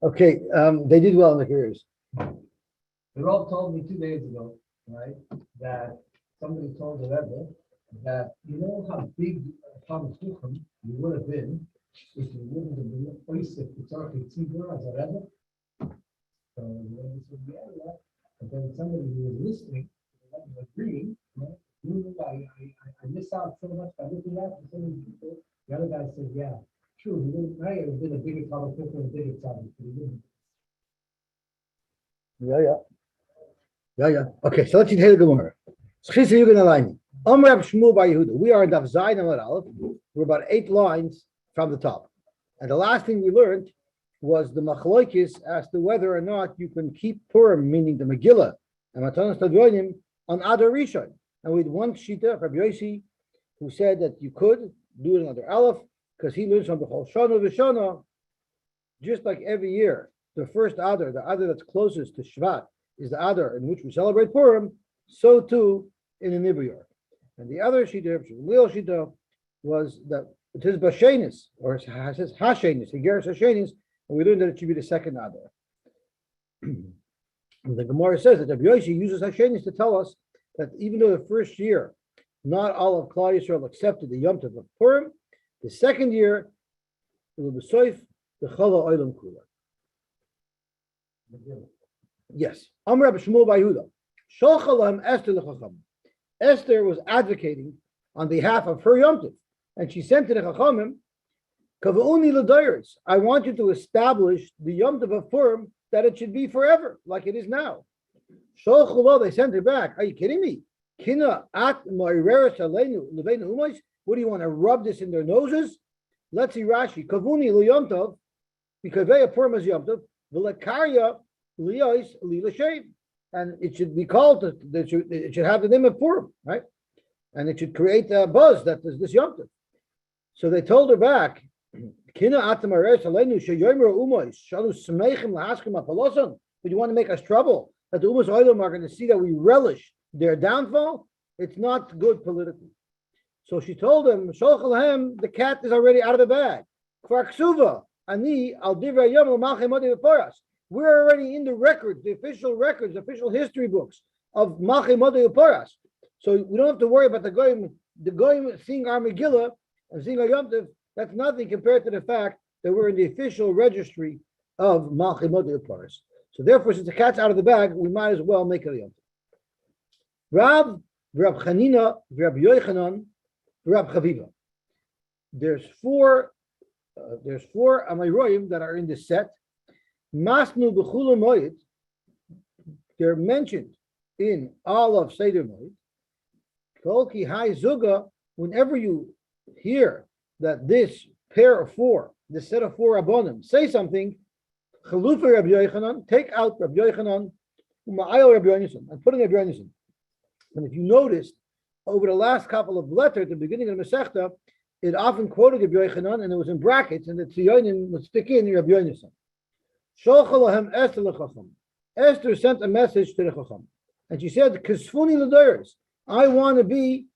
Okay, they did well in the careers. The Rav told me 2 days ago, right, that somebody told the Rebbe that you know how big Talmud Chacham you would have been if you wouldn't have been Oisif Tzarech Tzibur as a Rebbe. So the Rebbe said, yeah. But then somebody who was listening, was agreeing, right? I miss out so much by looking at so many people. The other guy said, yeah, true, he wouldn't have been a bigger Talmud Chacham and a bigger Tzaddik, but he didn't. Yeah. Okay, so let's see the Gemara. We are in Daf Zayin Amud Aleph. We're about 8 lines from the top. And the last thing we learned was the machloikis as to whether or not you can keep Purim, meaning the Megillah, and Matanos Tadyonim, on Adar Rishon. And we had one shita, Rabbi Yosy, who said that you could do it on Adar Aleph, because he learns from the Chol Shana V'Shana, just like every year, the first Adar, the Adar that's closest to Shvat, is the Adar in which we celebrate Purim, so too in the Nibiyor. And the other shita, Lil shita, was that it is Bashenis, or it says Hashenis, Higeres Hashenis, and we learned that it should be the second Adar. And the Gemara says that Rabbi Yosy uses Hashenis to tell us that even though the first year, not all of Klal Yisrael accepted the Yom Tov of Purim, the second year, it will be Soif, the Chala Olam Kula. Yes. Amr Rabbi Shmuel Bar Yehuda. Sholcha Esther l'Chacham. Esther was advocating on behalf of her Yom Tov, and she sent to the Chachamim, Kavuni l'Dayers. I want you to establish the Yom Tov of Purim that it should be forever, like it is now. Sholcha they sent her back. Are you kidding me? Kina at Ma'ireret Aleinu Leveinu Umayis. What do you want to rub this in their noses? Let's see Rashi. Kavuni l'Yom Tov, because Purim is Yom Tov. V'lekarya liyos lilashem, and it should be called. It should have the name of Purim, right? And it should create a buzz that is this Yom Tov. So they told her back. Kina atamares alenu sheyomer umois shalu smeichim lahaskim apaloson. But you want to make us trouble that the umas oilam are going to see that we relish their downfall? It's not good politically. So she told him, Sholchalahem, the cat is already out of the bag. Kvarksuva ani al divrei yom l'malchei modi v'poras. We're already in the records, the official records, the official history books of Malchei Modi Uparas. So we don't have to worry about the goyim seeing our Megillah and seeing our Yom Tov. That's nothing compared to the fact that we're in the official registry of Malchei Modi Uparas. So therefore, since the cat's out of the bag, we might as well make it a Yom Tov. Rab Chanina, Rab Yochanan, Rab Chaviva. There's four Amayroyim that are in this set. Masnu b'chula moed, they're mentioned in all of Seder Moed. Kolki hai zuga, whenever you hear that this pair of four, this set of four abonim, say something, chalufa Rabbi Yochanan, take out Rabbi Yochanan, uma'ayel Rabbi Yonason, and put in Rabbi Yonason. And if you noticed, over the last couple of letters at the beginning of the Masechta, it often quoted Rabbi Yochanan, and it was in brackets, and the Tziyonim would stick in Rabbi Yonason. Esther sent a message to the Chacham, and she said, "Kasfuni l'doros. I want to be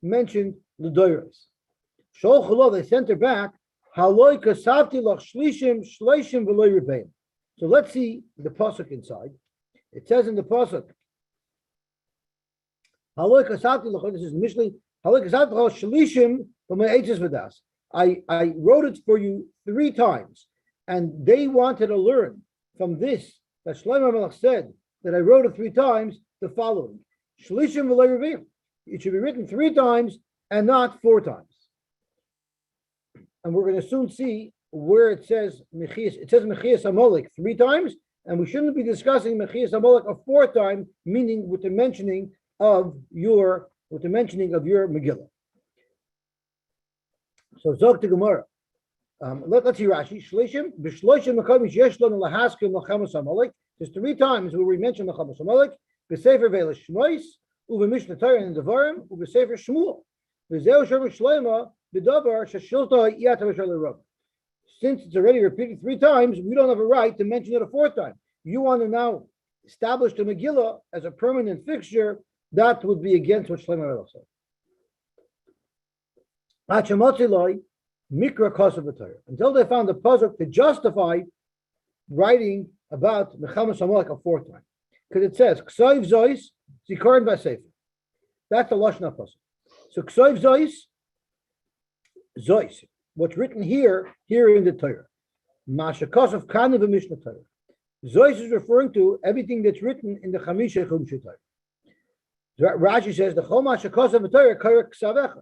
mentioned l'doros." They sent her back. Haloi kasavti lach shlishim v'loy rebeim. So let's see the pasuk inside. It says in the pasuk, "Haloi kasavti lach." This is Mishlei. Haloi kasavti lach shlishim v'meitzes v'das. I wrote it for you 3 times. And they wanted to learn from this that Shlomo Melech said that I wrote it 3 times the following: Shlishim v'lo Revim. It should be written 3 times and not 4 times. And we're going to soon see where it says Mechias. It says Mechias Amalek 3 times, and we shouldn't be discussing Mechias Amalek a 4th time, meaning with the mentioning of your Megillah. So Zog to Gemara. Let's see Rashi. Shlishim b'shloishim makamis yesh lanu lahaskim l'chamas Amalek. There's 3 times where we mention l'chamas Amalek. B'sefer ve'el shmois, u'v'mishnah Torah and Devarim, u'b'sefer Shmuel. V'zeu shem shleima b'davar sheshilta yata v'shal l'rab. Since it's already repeated 3 times, we don't have a right to mention it a 4th time. You want to now establish the Megillah as a permanent fixture? That would be against what Shlomo said. Mikra Kosav B'Torah. Until they found a pasuk to justify writing about Mechamas Amalek a fourth time. Because it says, Ksoiv Zois, Zikaron Basefer. That's the Lashon pasuk. So Ksoiv Zois, what's written here in the Torah. Masha Kosav Kanu B'Mishnah Torah. Zois is referring to everything that's written in the Chamisha Chumshei Torah. Rashi says the Chol Shakos Torah Karak Ksavecha.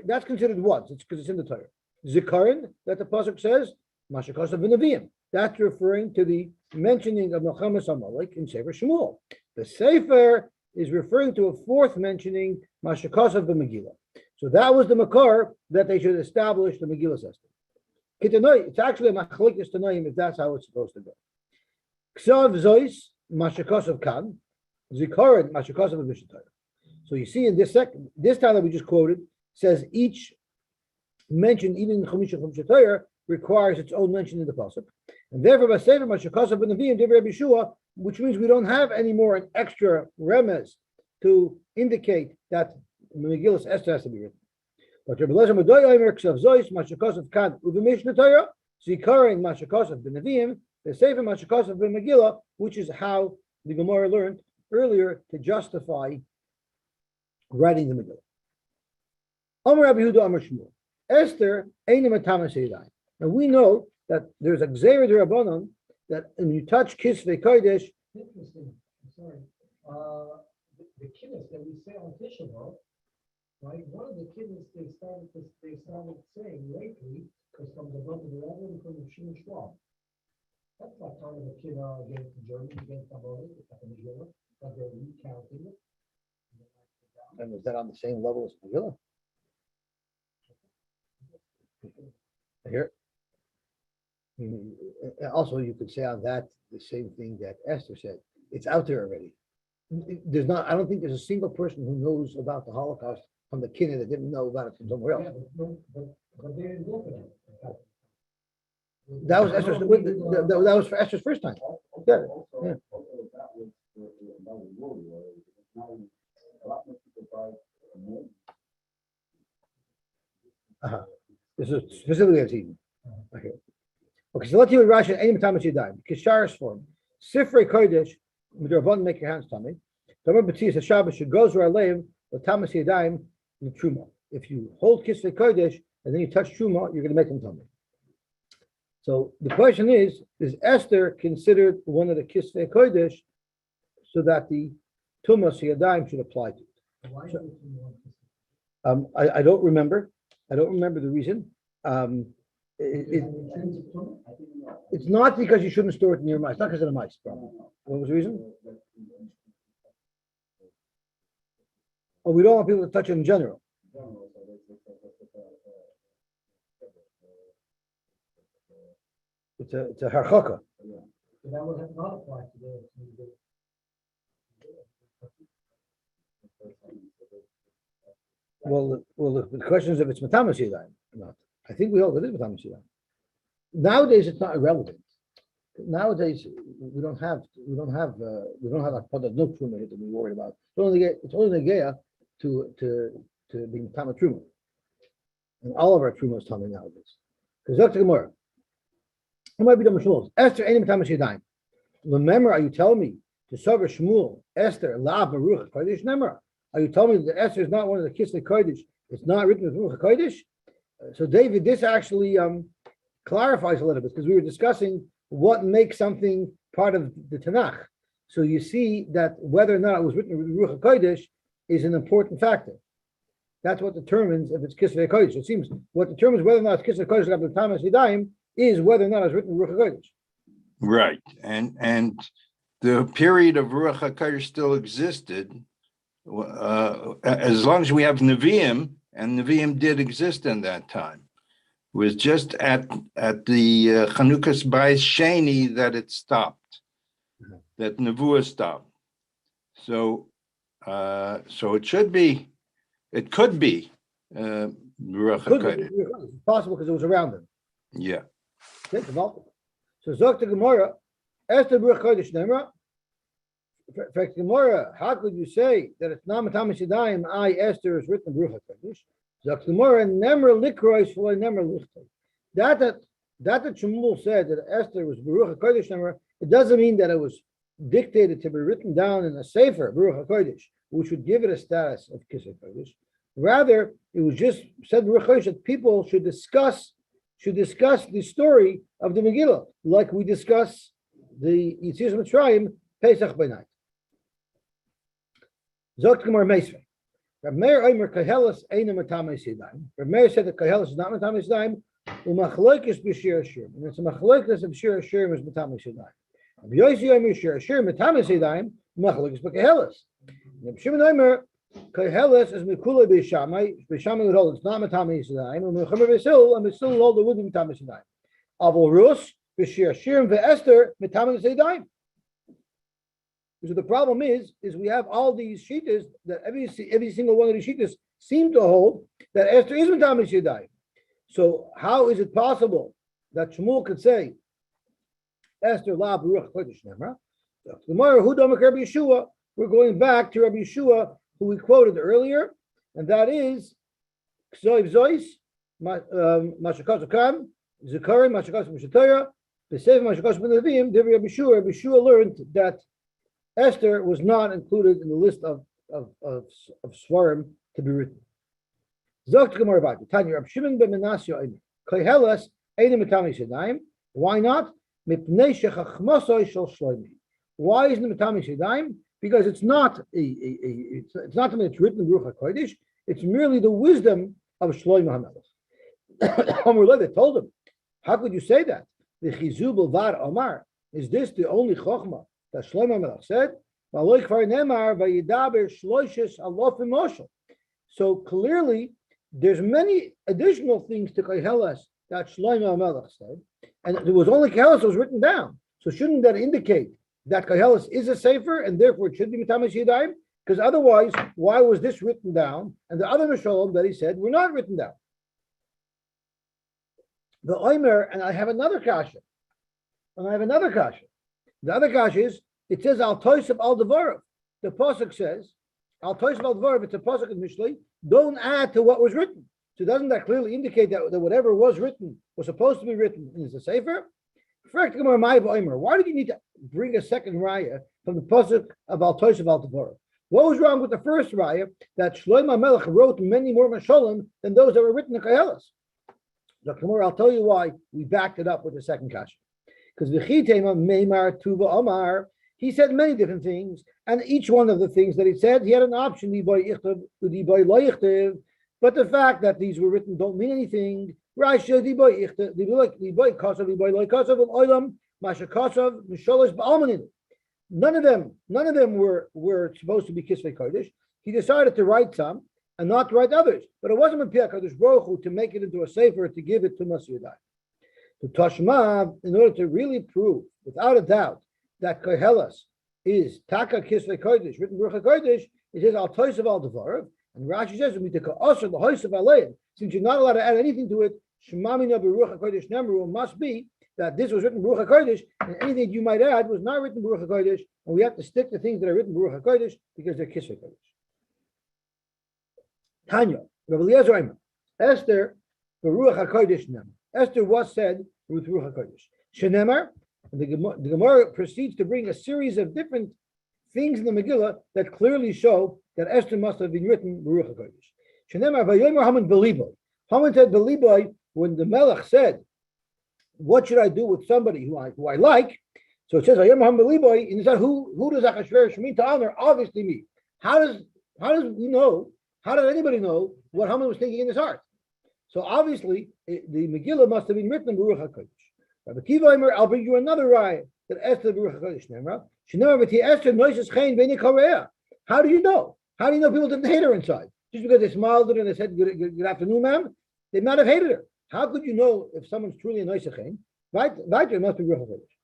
That's considered what? It's because it's in the Torah. Zikaron, that the pasuk says, Mashakos V'Neviim. That's referring to the mentioning of Mechamas Amalek in Sefer Shmuel. The Sefer is referring to a fourth mentioning Mashakos V'Megillah. So that was the makar that they should establish the Megillah system. It's actually a machlekes tanoim if that's how it's supposed to go. Ksav Zois Mashakos Kan. Zikaron Mashakos V'Mishnah Torah. So you see in this time that we just quoted says each mention, even in Chamisha Chumshei Torah, requires its own mention in the pasuk, and therefore by Sefer Mashakos V'Neviim Divrei Rabbi Yeshua, which means we don't have anymore an extra remez to indicate that Megillah Esther has to be written. But Rabbi Lezer Madoy Omer Ksav Zois Mashakos Kan U'V'Mishnah Torah Zikaron Mashakos V'Neviim the Sefer Mashakos V'Megillah, which is how the Gemara learned earlier to justify writing the Megillah. Amar Rabbi Yehuda Amar Shmuel. Esther Einim Atamas Yadayim. And we know that there's a Gzeira D'Rabbanan that when you touch Kisvei Kodesh. Interesting. I'm sorry. The kiddush that we say on Tisha B'Av, right? One of the kiddush they started saying lately, because from the book of the Rebbe and from the Shimon Schwab. That's not kind of a kiddush against the Germans, against Amalek, it's like a Megillah, but they're recounting it. And is that on the same level as Megillah? Here. Also, you could say on that the same thing that Esther said. It's out there already. There's not. I don't think there's a single person who knows about the Holocaust from the Kinnah that didn't know about it from somewhere else. But they didn't go for that. That was Esther's. That was for Esther's first time. Yeah. Yeah. This is specifically as Eden. Okay. Okay, so let's see what Rashi Einim Tamas Yadayim. Kisharis form. Sifrei Kodesh, Midrabban make your hands tummy. Tamar B'tzis Shabbos should goes where Aleim, but Tamas Yadayim the Truma. If you hold Kisvei Kodesh and then you touch Truma, you're going to make them tummy. So the question is Esther considered one of the Kisvei Kodesh so that the Tumas Yadayim should apply to it? Why So, I don't remember. I don't remember the reason. It's not because you shouldn't store it in your mice. It's not because of the mice problem. What was the reason? Oh, we don't want people to touch it in general. It's a harchaka. So that would have not applied to the. Well, the question is if it's matamas yadayim or not. I think we hold it is matamas yadayim. Nowadays, it's not irrelevant. Nowadays, we don't have a part of no truma here to be worried about. It's only negeya to be matamas truma, and all of our truma is tummy nowadays. Because Dr. Gemara, it might be the Shmuel. Esther ain't matamas yadayim. Remember, are you telling me to serve Shmuel Esther la baruch kodesh nemra? Are you telling me that Esther is not one of the Kisvei Kodesh? It's not written with Ruach HaKodesh? So David, this actually clarifies a little bit because we were discussing what makes something part of the Tanakh. So you see that whether or not it was written with Ruach HaKodesh is an important factor. That's what determines if it's Kisvei Kodesh. So it seems what determines whether or not it's Kisvei Kodesh after Tamas Yadayim is whether or not it's written with Ruach HaKodesh. Right, and the period of Ruach HaKodesh still existed. As long as we have Nevi'im, and Nevi'im did exist in that time, it was just at the Chanukas Bayis Sheni that it stopped, that Nevuah stopped. So it could be Ruach HaKodesh. It's possible because it was around them. Yeah. Okay, multiple. So Zok to Gemara, Esther Ruach HaKodesh Nemra. In fact, Gemara, how could you say that it's not Matamas Yadayim? Esther is written Ruach HaKodesh. That Shmuel said that Esther was Baruch HaKodesh Nemer, it doesn't mean that it was dictated to be written down in a sefer, Baruch HaKodesh, which would give it a status of Kisei Kodesh. Rather, it was just said Baruch HaKodesh that people should discuss the story of the Megillah, like we discuss the Yetzias Mitzrayim Pesach by night. Zokt Gemara Meisvei. Rav Meir Omer Kahelas Eina Matamis Yadayim. Rav Meir said that Kahelas is not Matamis Yadayim. Umachlokes b'Shir Hashirim, and it's a machlokes of Shir Hashirim is Matamis Yadayim. Rav Yosy Omer Shir Hashirim Matamis Yadayim. Umachlokes b'Kahelas. Rav Shimon Omer Kahelas is Mikula b'Shamai. B'Shamai would hold it's not Matamis Yadayim. Umechamer b'Sil and b'Sil hold it would be Matamis Yadayim. Avol Rus b'Shir Hashirim v'Esther Matamis Yadayim. So the problem is we have all these shittas that every single one of these shittas seem to hold that Esther is Matamis Yadayim. So how is it possible that Shmuel could say Esther la Baruch Kodesh Nemra? We're going back to Rabbi Yeshua, who we quoted earlier, and that is Ksoiv Zois, Mashakos Akam, Zikarim, Mashakos Mishataya, Besev Mashakos Ben Levim, Divi Rabbi Yeshua. Rabbi Yeshua learned that Esther was not included in the list of Svarim to be written. Zokt Gemara Bati, Tanya Rab Shimon ben Menashe Omer, Koheles Einim Matamis Yadayim. Why not? Mipnei shechachmasoi shel Shlomi. Why isn't it Matamis Yadayim? Because it's not it's not something that's written in Baruch HaKodesh. It's merely the wisdom of Shlomo HaMelech. Amar Levi told him, how could you say that? The Chizu B'Var Omar. Is this the only chokhmah that Shlomo HaMelech said? V'aloi kvar nemar v'yidaber shloishes alofim moshel. So clearly, there's many additional things to Koheles that Shlomo HaMelech said, and there was only Koheles that was written down. So shouldn't that indicate that Koheles is a sefer, and therefore it should be Matamis Yadayim? Because otherwise, why was this written down, and the other Mishalom that he said were not written down? The Omer, and I have another kasha. The other kasha is, it says, Al Toisab Al Devorav. The Pasuk says, Al Toisab Al Devorav, it's a Pasuk in Mishlei, don't add to what was written. So doesn't that clearly indicate that whatever was written was supposed to be written in the Sefer? Why did you need to bring a second raya from the pasuk of Al Toishav Al Devorav? What was wrong with the first raya that Shlomo HaMelech wrote many more mashalim than those that were written in Koheles? I'll tell you why we backed it up with the second kasha. Because v'chitema meimar tuva omar, he said many different things, and each one of the things that he said, he had an option, but the fact that these were written don't mean anything. None of them were supposed to be Kisvei Kodesh. He decided to write some and not to write others. But it wasn't Mepia Kadosh Baruch Hu to make it into a sefer to give it to Masih Yadayim. To Tashma, in order to really prove, without a doubt, that Koheles is Taka Kisvei Kodesh, written Baruch HaKodesh, it says Al Toisav Al Devorav, and Rashi says, since you're not allowed to add anything to it, Shemamina Baruch HaKodesh Nemru must be that this was written Baruch HaKodesh, and anything you might add was not written Baruch HaKodesh, and we have to stick to things that are written Baruch HaKodesh because they're Kisvei Kodesh. Tanya, Rav Eliezer Omer, Esther Baruch HaKodesh Nemru. Esther was said with Baruch HaKodesh. Shenemar, the Gemara proceeds to bring a series of different things in the Megillah that clearly show that Esther must have been written Baruch HaKodesh. Shenemar Vayomer Haman Beliboy. Haman said Beliboy when the Melech said, "What should I do with somebody who I like?" So it says Vayomer Haman Beliboy, and he said, "Who does Achashverosh mean to honor?" Obviously me. How does we know? How did anybody know what Haman was thinking in his heart? So obviously the Megillah must have been written in Baruch HaKodesh. Rabbi Kiva Omer, I'll bring you another raya that Esther Baruch HaKodesh Nemra. Esther noises chayin v'nei koreah. How do you know? How do you know people didn't hate her inside? Just because they smiled at her and they said, good afternoon, ma'am? They might have hated her. How could you know if someone's truly a noises chayin? Right? It must be Baruch HaKodesh.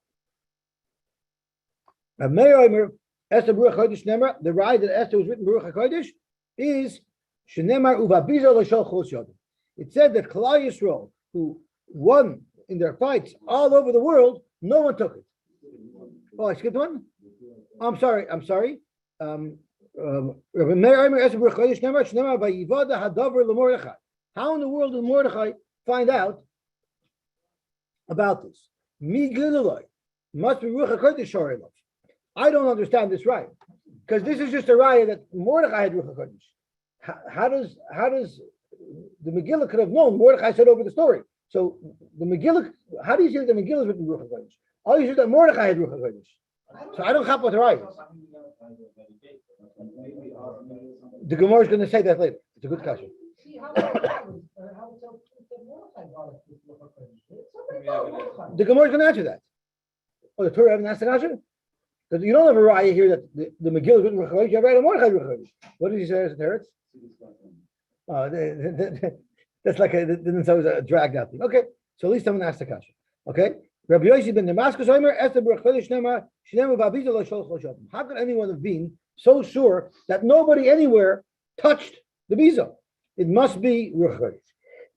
Rabbi Meir Omer, Esther Baruch HaKodesh Nemra, the raya that Esther was written Baruch HaKodesh is Shenemar uvabiza l'shol chos yodim. It said that Klal Yisrael, who won in their fights all over the world, no one took it. Oh, I skipped one? I'm sorry. Rabbi Meir Omer Esther Baruch HaKodesh Nemar Shenemar vayivada hadavar l'mordechai. How in the world did Mordechai find out about this? Megilla must be Ruach HaKodesh Shorelov. I don't understand this right, because this is just a raya that Mordechai had Ruach HaKodesh. How does the Megillah could have known? Mordechai said over the story. So the Megillah, how do you say that the Megillah is written Ruach HaKodesh? All you say that Mordechai had Ruach HaKodesh. So I don't have what the raya is. The Gemara is going to say that later. It's a good question. The Gemara is going to answer that. Oh, the Torah haven't asked the question? Because you don't have a raya here that the Megillah is written Ruach HaKodesh. You have a raya that Mordechai Ruach HaKodesh. What did he say as a teretz? That's like a dragged out thing. Okay, so at least someone asked the question. Okay, Rabbi Yosy ben Damascus Omer Esther Baruch Chodesh Shneimar Shneimu V'Abiza Lo Sholach Lo Shotim. How could anyone have been so sure that nobody anywhere touched the biza? It must be Ruach Chodesh.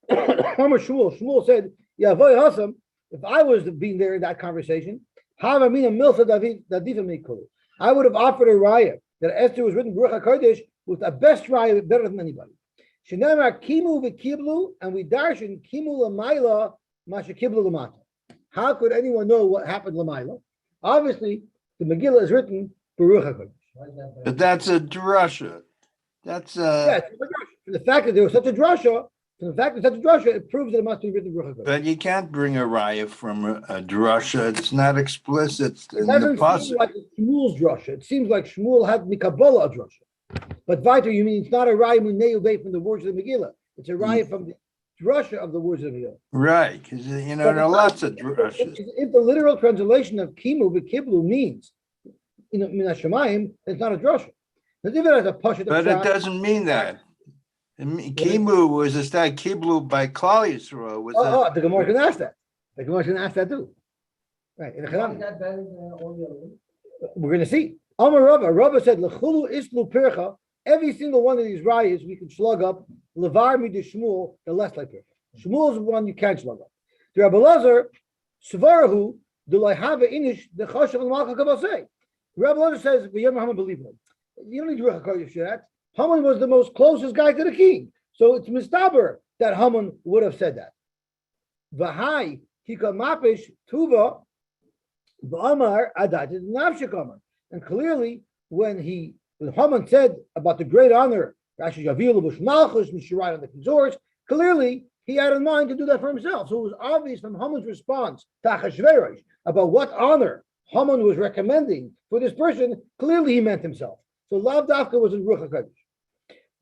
Shmuel said, Yavoy Hasam, if I was being there in that conversation, I would have offered a raya that Esther was written Baruch HaKodesh with the best raya, better than anybody. Shenamar kimu v'kiblu, and we darshan kimu l'mayla masha kiblu l'mata. How could anyone know what happened l'mayla? Obviously, the Megillah is written Baruch HaKodesh. But that's a drasha. That's yes, the fact that there was such a drasha. It proves that it must be written Baruch HaKodesh. But you can't bring a raya from a drasha. It's not explicit in It the doesn't pasuk. seem like Shmuel's drasha. It seems like Shmuel had Mikabala a drasha. But Viter, you mean it's not a raya munei from the words of the Megillah. It's a raya from the drasha of the words of the Megillah. Right, because there are lots of drashas. If the literal translation of kimu v'kiblu means min hashamayim, it's not a drasha. But it doesn't mean that. Kimu was a stag kiblu by Klal Yisrael. The Gemara can ask that. The Gemara can ask that too. Right. We're going to see. Amar Rava said, "Lechulu islu pircha." Every single one of these rayas we can slug up. Levar mi de Shmuel, the less like pircha. Shmuel is the one you can't slug up. The Rabbi Lazar svarahu do I have a inish the chashav and malcha kabasei. Rabbi Lazar says, "V'yom Haman believe him." You don't need Ruach HaKodesh for that. Haman was the most closest guy to the king, so it's mistaber that Haman would have said that. V'hai hika mapish tuva v'amar adated nafshekamar. And clearly, when Haman said about the great honor, Rashi Yavilu B'Shmalchus, Mishirai on the king's horse, clearly he had in mind to do that for himself. So it was obvious from Haman's response to Achashverosh about what honor Haman was recommending for this person. Clearly, he meant himself. So Lav Dafka was in Ruach HaKodesh.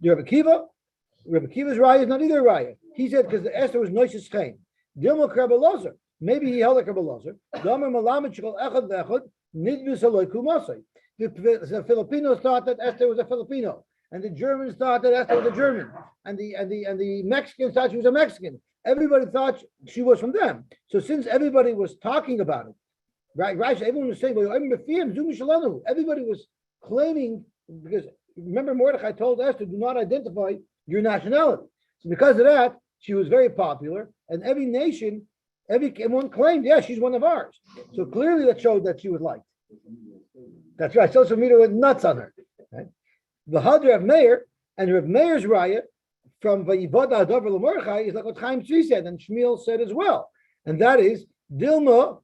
Rabbi Kiva's raya is not either a raya. He said because the Esther was Noish's Chaim. Dilma Rabbi Lazar. Maybe he held like Rabbi Lazar. The Filipinos thought that Esther was a Filipino, and the Germans thought that Esther was a German, and the Mexicans thought she was a Mexican. Everybody thought she was from them. So since everybody was talking about it, right? Everyone was saying, everybody was claiming, because remember Mordechai told Esther, do not identify your nationality. So because of that, she was very popular, and every nation, everyone claimed, yeah, she's one of ours. So clearly that showed that she was liked. That's right. Social media went nuts on her. Right? The Hadr of Meir and Rav Meir's raya from Vayivoda Adover L'Mordechai is like what Chaim Tzvi said and Shmuel said as well, and that is Dilma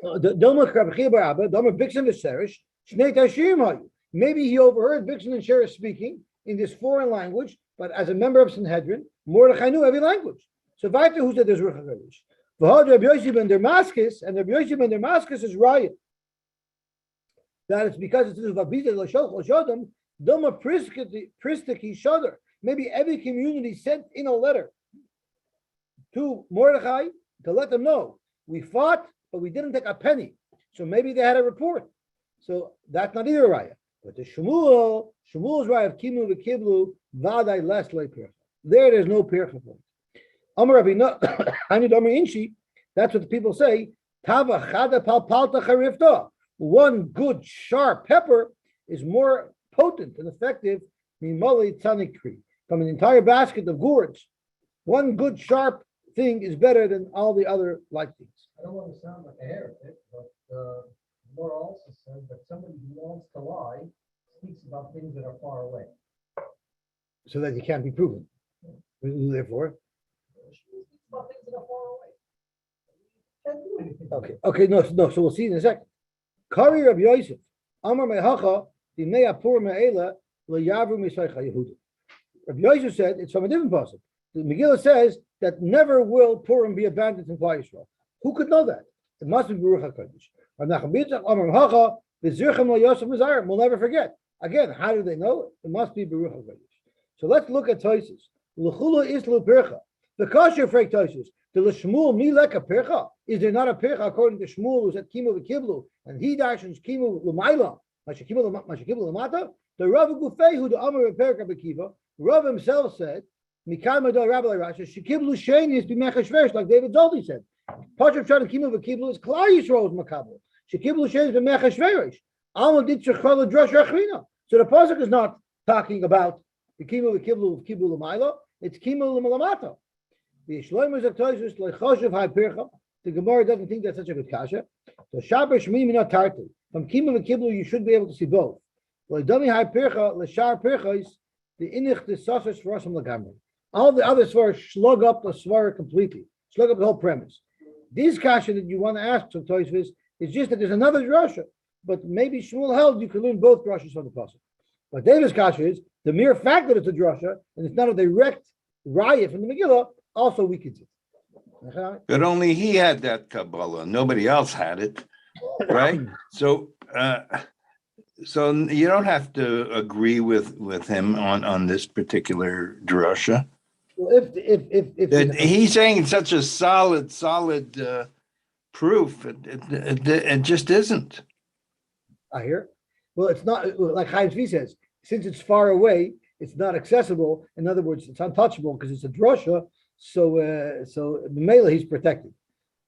Krabchi Barabba Dilma Bixen V'Serish Shnei Tashirim Hayu. Maybe he overheard Bixen and Sherish speaking in this foreign language, but as a member of Sanhedrin, Mordechai knew every language. So Vaiter, who said there's Ruach HaKodesh? V'Had Rabbi Yosy ben Damascus, and Rabbi Yosy ben Damascus is raya that it's because it's Vabiza L'Shodam, Dilma Pristiki Shodar. Maybe every community sent in a letter to Mordechai to let them know we fought, but we didn't take a penny. So maybe they had a report. So that's not either a raya. But the Shmuel's raya of Kimu v'Kiblu Vadai less like Pircha. There's no Pircha for it. Amar Rabbeinu Hanid Amar Inshi. That's what the people say. Tava Chada Pal Palta Charifta. One good sharp pepper is more potent and effective than Mali Tzanikri. From an entire basket of gourds, one good sharp thing is better than all the other like things. I don't want to sound like a heretic, but Laura also says that somebody who wants to lie speaks about things that are far away. So that you can't be proven. Therefore, About things that are far away. Can't do anything. okay, no. So we'll see in a second. Kari Rabbi Yosef, Amar Mehacha, Dinei Apur Me'ela, LeYavru Misaycha Yehuda. Rabbi Yosef said it's from a different passage. The Megillah says that never will Purim be abandoned in Klal Yisrael. Who could know that? It must be Baruch HaKodesh. We'll never forget. Again, how do they know it? It must be Baruch HaKodesh. So let's look at Tosis. L'chulu islu pircha. The kosher freak Tosis. The l'shmul mileka pircha. Is there not a pircha according to Shmuel who said kimu v'kiblu and he dashens kimu l'mayla mashikimu l'mata? The Rav Gufehu the Amar Perka Bekiva. Rav himself said Mikal Madal Rabbi Rasha shekiblu sheini is b'mechashvesh like David Zoldi said. Pashup Shad kimu v'kiblu is Klal Yisrael's makabel. Shekiblu sheini is b'mechashvesh. Alma did shechol drush rachrina. So the pasuk is not talking about the kimu v'kiblu l'mayla. It's kimu l'malamata. The Shlomo Zaktoisus lechoshev ha'pircha. The Gemara doesn't think that's such a good kasha. So Shabbos Shmini Minot Tarti. From Kimu v'Kiblu, you should be able to see both. L'dami ha'pircha l'shar pirchos the inich the sausage for us from Lagamri. All the other svaras slug up the svara completely, slug up the whole premise. This kasha that you want to ask from Toisvis is just that there's another drasha, but maybe Shmuel held you can learn both drashas from the pasuk. But David's kasha is the mere fact that it's a drasha and it's not a direct riot from the Megillah also weakens it. But only he had that Kabbalah. Nobody else had it, right? So you don't have to agree with him on this particular drasha. Well, if He's saying it's such a solid proof, it just isn't. I hear. Well, it's not like Chaim Zvi says. Since it's far away, it's not accessible. In other words, it's untouchable because it's a drasha. So Mela he's protected.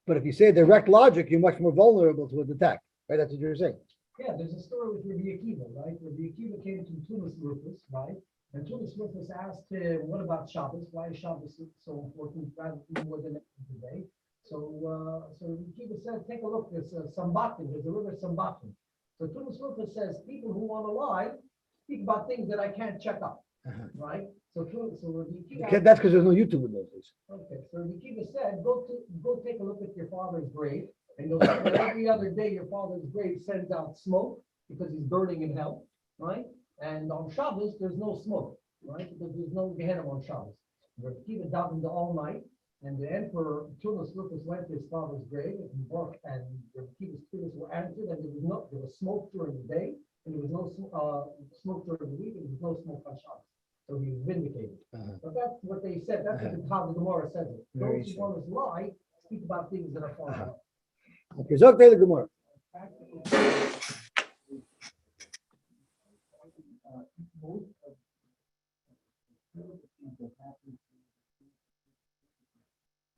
But if you say direct logic, you're much more vulnerable to an attack. Right? That's what you're saying. Yeah, there's a story with Rabbi Akiva, right? Rabbi Akiva came to Tumas Rufus, right? And Tumas Rufus asked him, what about Shabbos? Why is Shabbos so important rather more than every day? So Rabbi Akiva said, take a look, there's Sambatim, there's a river Sambatim. So Tumas Rufus says, people who want to lie speak about things that I can't check up, right? So Rabbi Akiva, That's because there's no YouTube in those days. okay, so Rabbi Akiva said, go take a look at your father's grave, and you'll see that every other day your father's grave sends out smoke because he's burning in hell, right? And on Shabbos there's no smoke, right? Because there's no Gehenna on Shabbos. Rabbi Akiva davened all night, and the emperor Tumas Rufus went to his father's grave, and Rabbi Akiva's prayers were answered, and there was smoke during the day, and there was no smoke during the week, and there was no smoke on Shabbos. So he was vindicated. But that's what they said. That's what how the Gemara says it. Those who want to lie speak about things that are far away. Okay, Zok the Gemara.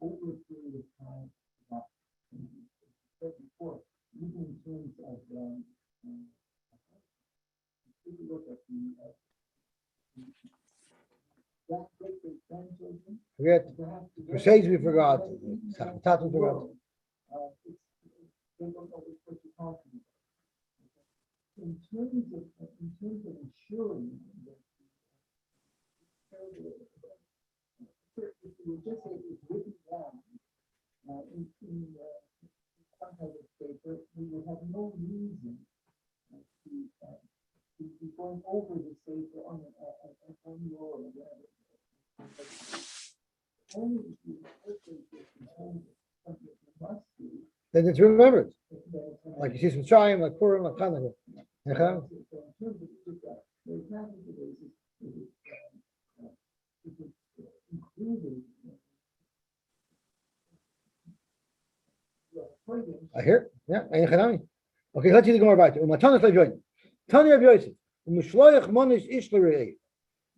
Over a period of time, that before, even in terms of take a look at the Forget. Mercedes we forgot. Tatu forgot. They don't know what you're talking about. In terms of ensuring that if you just say it's written down in some kind of paper, we would have no reason to be going over the paper on your or whatever. Only if you incorporate this in terms of something you must do. Then it's remembered. Like you see some Shayim, like Purim, like Hanukkah. So in terms of just that, the example today is including. I hear. Yeah, okay, let's see the Gemara back. Tanya of Yosef.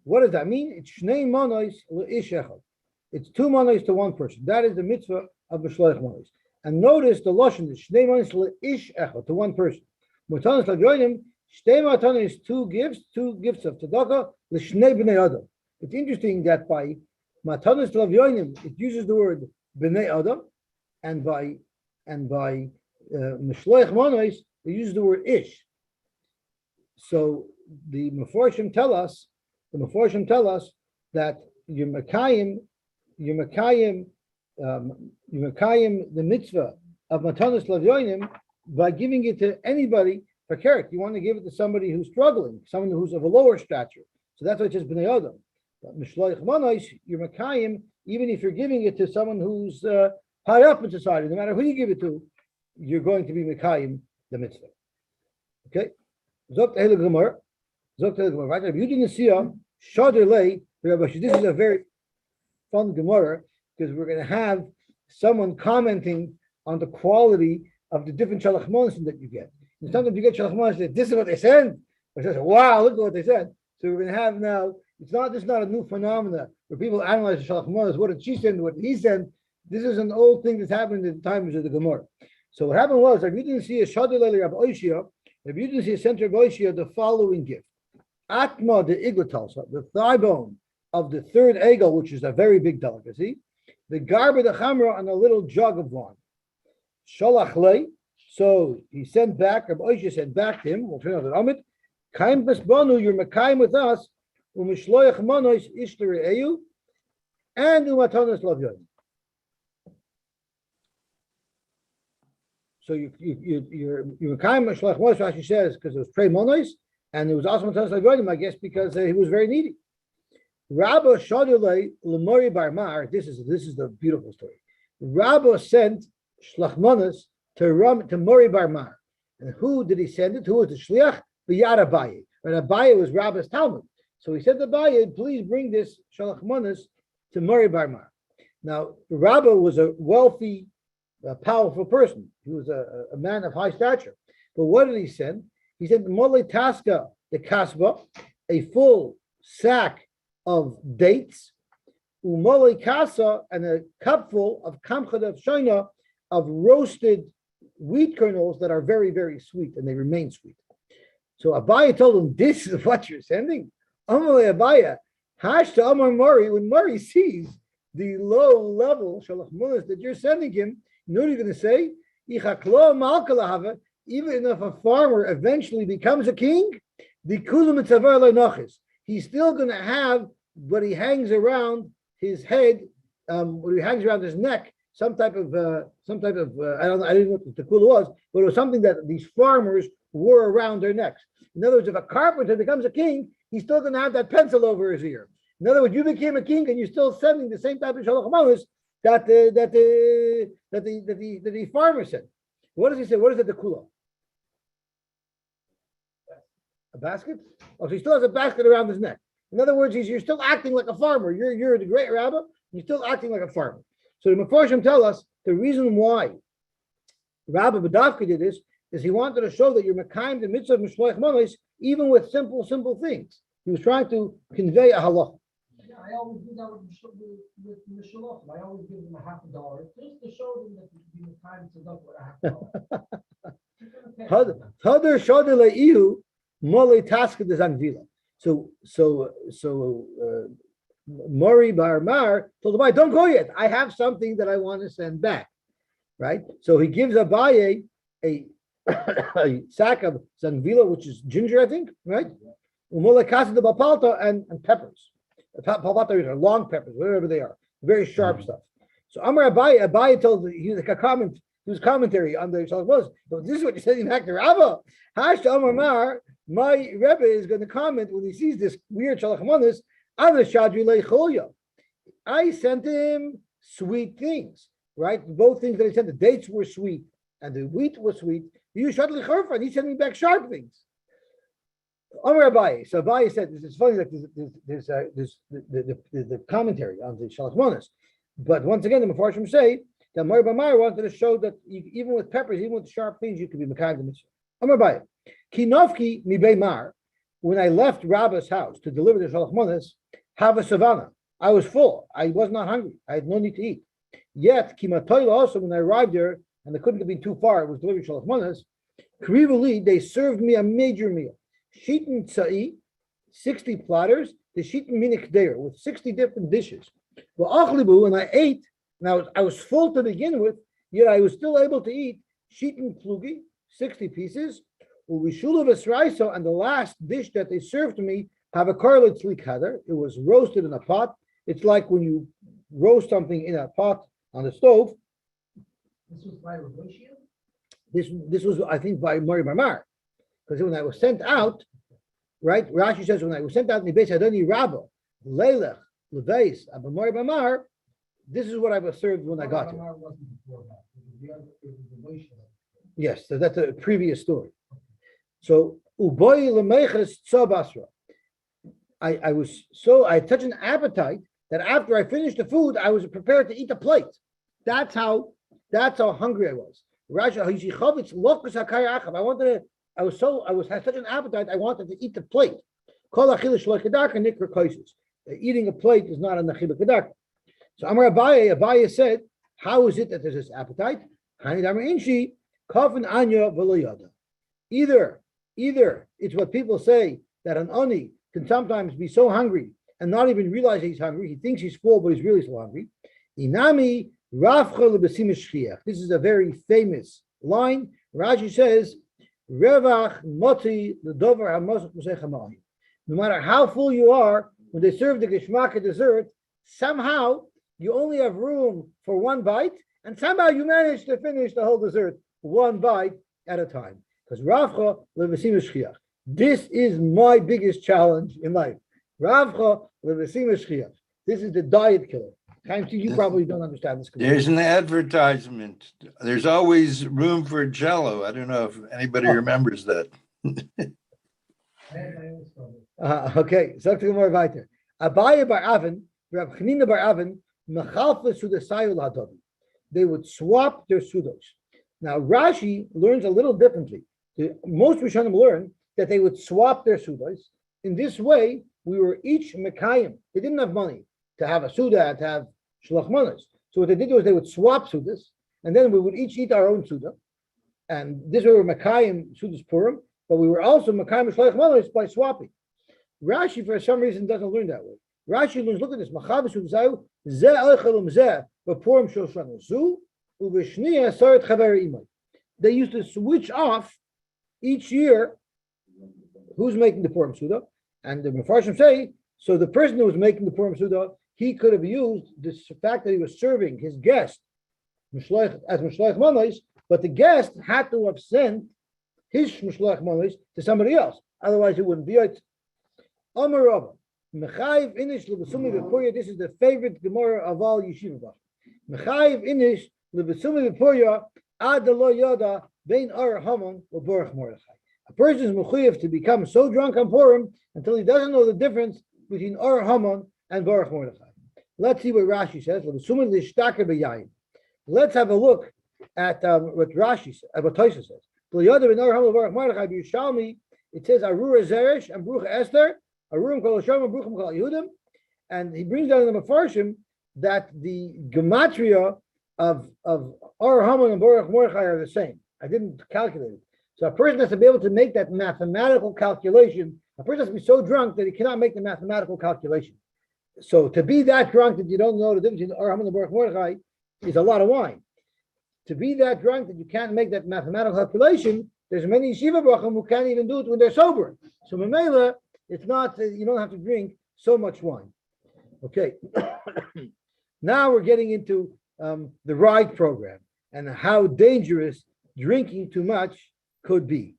What does that mean? It's shnei manos le'ish echad. It's two manos to one person. That is the mitzvah of Mishloach manos. And notice the lashon is shnei manos le'ish echad, to one person. Matanos l'yonim, shtei matanos is two gifts of tzedakah l'shnei bnei adam. It's interesting that by matanos l'yonim it uses the word bnei adam, and by Mishloach manos it uses the word ish. So the Meforshim tell us that you're Makayim, the mitzvah of Matanas Lavyonim by giving it to anybody for carrot. You want to give it to somebody who's struggling, someone who's of a lower stature. So that's why it says B'nai Adam. But Mishloich Manos, you're Makayim, even if you're giving it to someone who's high up in society, no matter who you give it to, you're going to be Makayim the mitzvah. Okay? Zokt Hele Gemara. Zokt Hele Gemara. Right? If you didn't see him, Shader Lei, this is a very fun Gemara because we're going to have someone commenting on the quality of the different Shalach Monasim that you get. And sometimes you get Shalach Monasim, this is what they said. Or says, wow, look at what they said. So we're going to have now, this is not a new phenomena where people analyze the Shalach Monasim, what did she send, what did he send. This is an old thing that's happened in the times of the Gemara. So what happened was, if you didn't see a Shader Lei Rabbi Oishia, if you didn't see a center of Oishia, the following gift. Atma the iglatalsa, the thigh bone of the third egel, which is a very big delicacy, the garba the chamra and a little jug of wine. Shalach lei, so he sent back, Rabbi Oishia sent back to him, we'll turn out the Amit, kaim besbanu, you're mekayim with us, umishloyach monois ishtere eyu, and umatanas lavyoim. So you're mekayim mishloyach monois, Rashi says, because it was trey monois, and it was also Matanas Lavyoim, I guess, because he was very needy. Rabba Shadulei Lemori Barmar. This is the beautiful story. Rabba sent Shlachmanas to Mori Barmar. And who did he send it? Who was the Shliach? B'yad Abaye. And Abaye was Rabba's Talmud. So he said to Abaye, please bring this Shlachmanas to Mori Barmar. Now, Rabba was a wealthy, powerful person. He was a man of high stature. But what did he send? He sent Mole Taska, the Kasba, a full sack of dates, Umole Kasa, and a cupful of Kamchad of Shaina, of roasted wheat kernels that are very, very sweet, and they remain sweet. So Abaya told him, this is what you're sending? Amale Abaya, Hashta Amar Mori, when Mori sees the low level Shalach Mulas that you're sending him, you know what you're going to say? Ichaklo Malkalahava. Even if a farmer eventually becomes a king, the he's still going to have what he hangs around his head, what he hangs around his neck, some type of I didn't know what the kula was, but it was something that these farmers wore around their necks. In other words, if a carpenter becomes a king, he's still going to have that pencil over his ear. In other words, you became a king and you're still sending the same type of shalach manos that the farmer said. What does he say? What is it, the kula? A basket? Oh, so he still has a basket around his neck. In other words, you're still acting like a farmer. You're the great rabbi. You're still acting like a farmer. So the Mefarshim tell us the reason why Rabbi Badavka did this is he wanted to show that you're mekayim the mitzvah of mishloach manos even with simple things. He was trying to convey a halacha. Yeah, I always do that with Mishaloch. I always give them $50 just to show them that you can time to up with $50. Mole taska de zangvila. So Mori Barmar told Abaye, don't go yet. I have something that I want to send back. Right? So he gives Abaye a sack of zangvila, which is ginger, I think, right? Mole casa de bapalta and peppers. Palpata are long peppers, whatever they are, very sharp stuff. So Amar Abaye told he was like a comment. He was commentary on the Shalach Mos. So this is what you're sending back to Rabba. Hash to Amar Mar. My Rebbe is going to comment when he sees this weird Shalach Manos. I sent him sweet things, right? Both things that I sent, the dates were sweet and the wheat was sweet. You shot licharfa, and he sent me back sharp things. Amar Abaye. So Abaye said, it's funny that there's the commentary on the Shalach Manos. But once again, the Mefarshim say that Mori Bamar wanted to show that even with peppers, even with sharp things, you could be mekayim the mitzvah. Amar Abaye. Kinofki mi beimar, when I left Rabba's house to deliver the Shalach Manos, have a savannah. I was full. I was not hungry. I had no need to eat. Yet, Kimatoila also, when I arrived there, and I couldn't have been too far, it was delivering Shalach Manos, Krivuli, they served me a major meal. Shitin Tsa'i, 60 platters, the Shitin Minik there, with 60 different dishes. Well, Achlibu, and I ate, and I was full to begin with, yet I was still able to eat Shitin Plugi, 60 pieces, Uvishulav Esraiso, and the last dish that they served to me, have a correlate slikhader. It was roasted in a pot, It's like when you roast something in a pot on the stove. This was by Ravoshia? This was, I think, by Mori Mamar. Because when I was sent out, right, Rashi says, when I was sent out in the base Adoni Rabba, Leilech, Leveis, Abamori Mamar, this is what I was served when I got here. Wasn't before that. It was Ravoshia. Yes, so that's a previous story. So Uboy Lemeches Tzabasra. I had such an appetite that after I finished the food, I was prepared to eat the plate. That's how hungry I was. Had such an appetite, I wanted to eat the plate. Eating a plate is not an achila kedaka. So Amar Abaye said, how is it that there's this appetite? Either it's what people say that an ani can sometimes be so hungry and not even realize he's hungry. He thinks he's full, but he's really so hungry. Inami rafcha lebesimis. This is a very famous line. Rashi says, "Revach moti ledover hamosach b'seichamayim." No matter how full you are, when they serve the geshmaka dessert, somehow you only have room for one bite, and somehow you manage to finish the whole dessert one bite at a time. Because rafcha lebesimis shchiach. This is my biggest challenge in life. Ravcha lebesimis shchiach. This is the diet killer. You probably don't understand this. There's an advertisement. There's always room for Jello. I don't know if anybody remembers that. Okay, so to more weiter. Abaye bar Avin, Rab Chanina bar Avin, mechalfa sudasayul hadavi. They would swap their sudos. Now Rashi learns a little differently. Most Rishonim learn that they would swap their sudos. In this way, we were each mekayim. They didn't have money to have a suda, to have shlach manos. So what they did was they would swap sudas, and then we would each eat our own suda. And this way we were mekayim sudas purim, but we were also mekayim shlach manos by swapping. Rashi, for some reason, doesn't learn that way. Rashi learns, look at this, machav sudasayu, zeh elchelum zeh, b'purim shoshanu zu, uveshniya saret chaver imay. They used to switch off each year who's making the Purim Suda, and the Mefarshim say, so the person who was making the Purim Suda, he could have used this fact that he was serving his guest as Mishloach Manos, but the guest had to have sent his Mishloach Manos to somebody else, otherwise it wouldn't be it. Amar Rava, Mechayiv Inish Lebesumi B'Puria, this is the favorite Gemara of all Yeshiva. Mechayiv Inish Lebesumi B'Puria, Ad Lo Yoda, Bein Ar Haman, U'Borach Mordechai. A person is mechuyev to become so drunk on Purim until he doesn't know the difference between Or Haman and Baruch Mordechai. Let's see what Rashi says. Let's have a look at what Rashi says, what Tosha says. It says Arura Zeresh and Brucha Esther, Arurim Kol Hashem and Bruchim Kol Yehudim, and he brings down in the Mefarshim that the gematria of Or Haman and Baruch Mordechai are the same. I didn't calculate it. So a person has to be able to make that mathematical calculation. A person has to be so drunk that he cannot make the mathematical calculation. So to be that drunk that you don't know the difference between Or Haman and Baruch Mordechai is a lot of wine. To be that drunk that you can't make that mathematical calculation, there's many yeshiva brachim who can't even do it when they're sober. So memela, it's not, you don't have to drink so much wine. Okay. Now we're getting into the ride program and how dangerous drinking too much could be.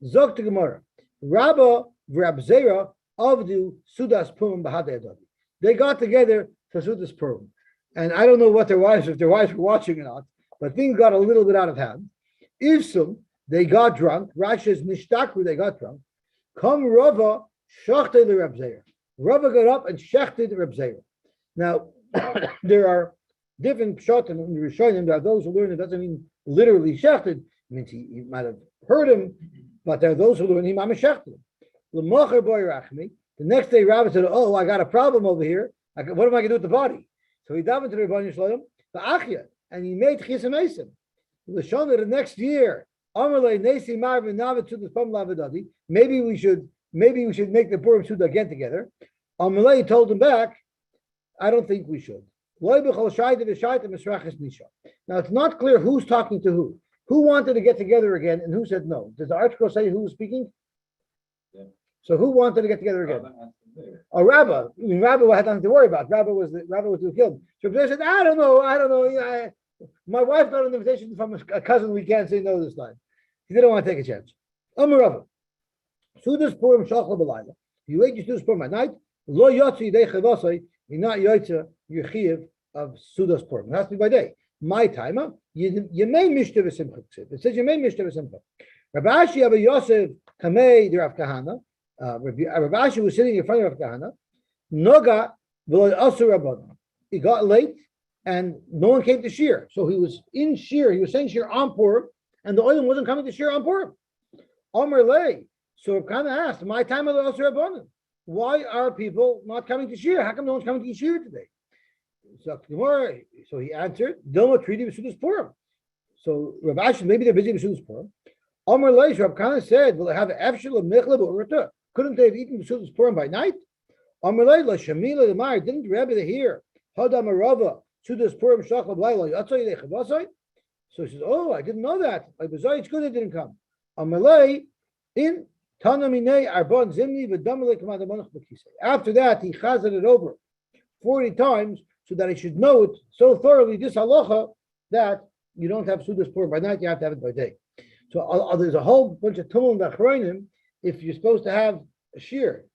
Zok to Gemara, Rabba v'Rabzera avdu sudas purim b'hadei. They got together for sudas purim, and I don't know what if their wives were watching or not, but things got a little bit out of hand. Ifsum, they got drunk. Rashi says nishtakru, they got drunk. Come Rava shachtei leRabzera. Rava got up and shechted Rabzera. Now there are different pshat in the Rishonim. There are those who learn it doesn't mean literally shechted. It means he might have heard him, but there are those who learn he mama shechted him. L'mocher boy rachmi. The next day, Rabbi said, "Oh, I got a problem over here. What am I going to do with the body?" So he davened to the Rebbeinu Shalom, the Achya, and he made chisam esim. L'shon the next year, Amalei Nesi Marvin Navet to the Pam Lavadadi. Maybe we should make the Purim Suda again together. Amalei told him back, "I don't think we should." Now it's not clear who's talking to who. Who wanted to get together again and who said no? Does the article say who was speaking? Yeah. So who wanted to get together again? A Rabbi, Rabbi had nothing to worry about. Rabbi was killed. So Rabbi said, I don't know. My wife got an invitation from a cousin. We can't say no this time. He didn't want to take a chance. Rabbi. Sudas Purim Shachla B'Layla. You wait your Sudas Purim at night. Lo Yotzi Dei Chavosai. You're not Yotza. You're Chiyav of Sudas Purim. It has to be by day. My timer. You may Mishta V'Simcha. It says you may Mishta V'Simcha. Rabbi Ashi Abba Yosef Kamei Rav Kahana. Rabbi Ashi was sitting in front of Rav Kahana. Noga V'Lo Asur Rabbanon. He got late and no one came to Shir. So he was in Shir. He was saying Shir on Purim, and the oil wasn't coming to Shir on Purim. Omer Lei. So Rav Kahana asked, "My time of the Asur Rabbanon. Why are people not coming to Shir? How come no one's coming to Shir today?" So he answered, "Dilma treaty with Sudas Purim." So Rav Ashi, maybe they're busy with Sudas Purim. Omer Lei. Rav Kahana said, "Will they have an efshel of michla b'urata? Couldn't they have eaten Sudas Purim by night?" Omer Lei la shamila the Mar. Didn't Rebbe hear Hadam Arava Sudas Purim shachal b'layla yatzay dei chavasay? So he says, "Oh, I didn't know that. Like Bezai, it's good it didn't come." Omer Lei in after that, he chazed it over 40 times so that he should know it so thoroughly, this halacha, that you don't have Sudas Purim by night, you have to have it by day. So there's a whole bunch of tumul and achronim if you're supposed to have a shir.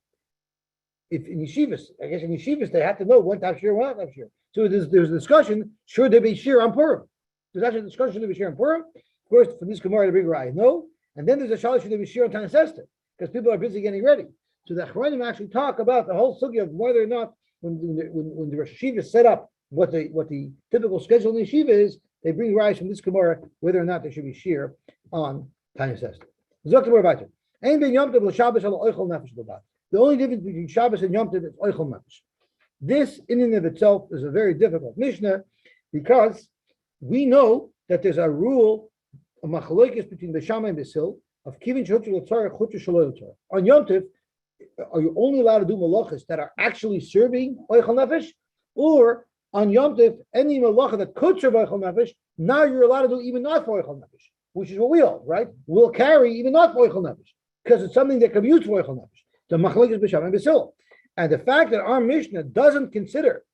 If in yeshivas, I guess in yeshivas, they have to know when to have shir, when not to have shir. So there's a discussion, should there be shir on Purim? There's actually a discussion, should there be shir on Purim? Of course, from this Gemara, the big Raya, no. And then there's a shalish, should there be shir on Tanis Esther? Because people are busy getting ready. So the Achronim actually talk about the whole sugya of whether or not, when the Rosh Yeshiva set up what the typical schedule in the yeshiva is, they bring rise from this Gemara whether or not there should be shir on Tanis Esther. The only difference between Shabbos and Yom Tov is oichel nefesh. This in and of itself is a very difficult Mishnah because we know that there's a rule, a machlokes between Beishamai and Basil, of kivin shotzer l'tzara chutzer shelo l'tzara. On Yom Tov, are you only allowed to do malachas that are actually serving oichel nefesh, or on Yom Tov any malacha that could serve oichel nefesh, now you're allowed to do even not for oichel nefesh, which is what we hold, right? We'll carry even not for oichel nefesh because it's something that can be used for oichel nefesh. The machlokes b'sham and b'sil, and the fact that our Mishnah doesn't consider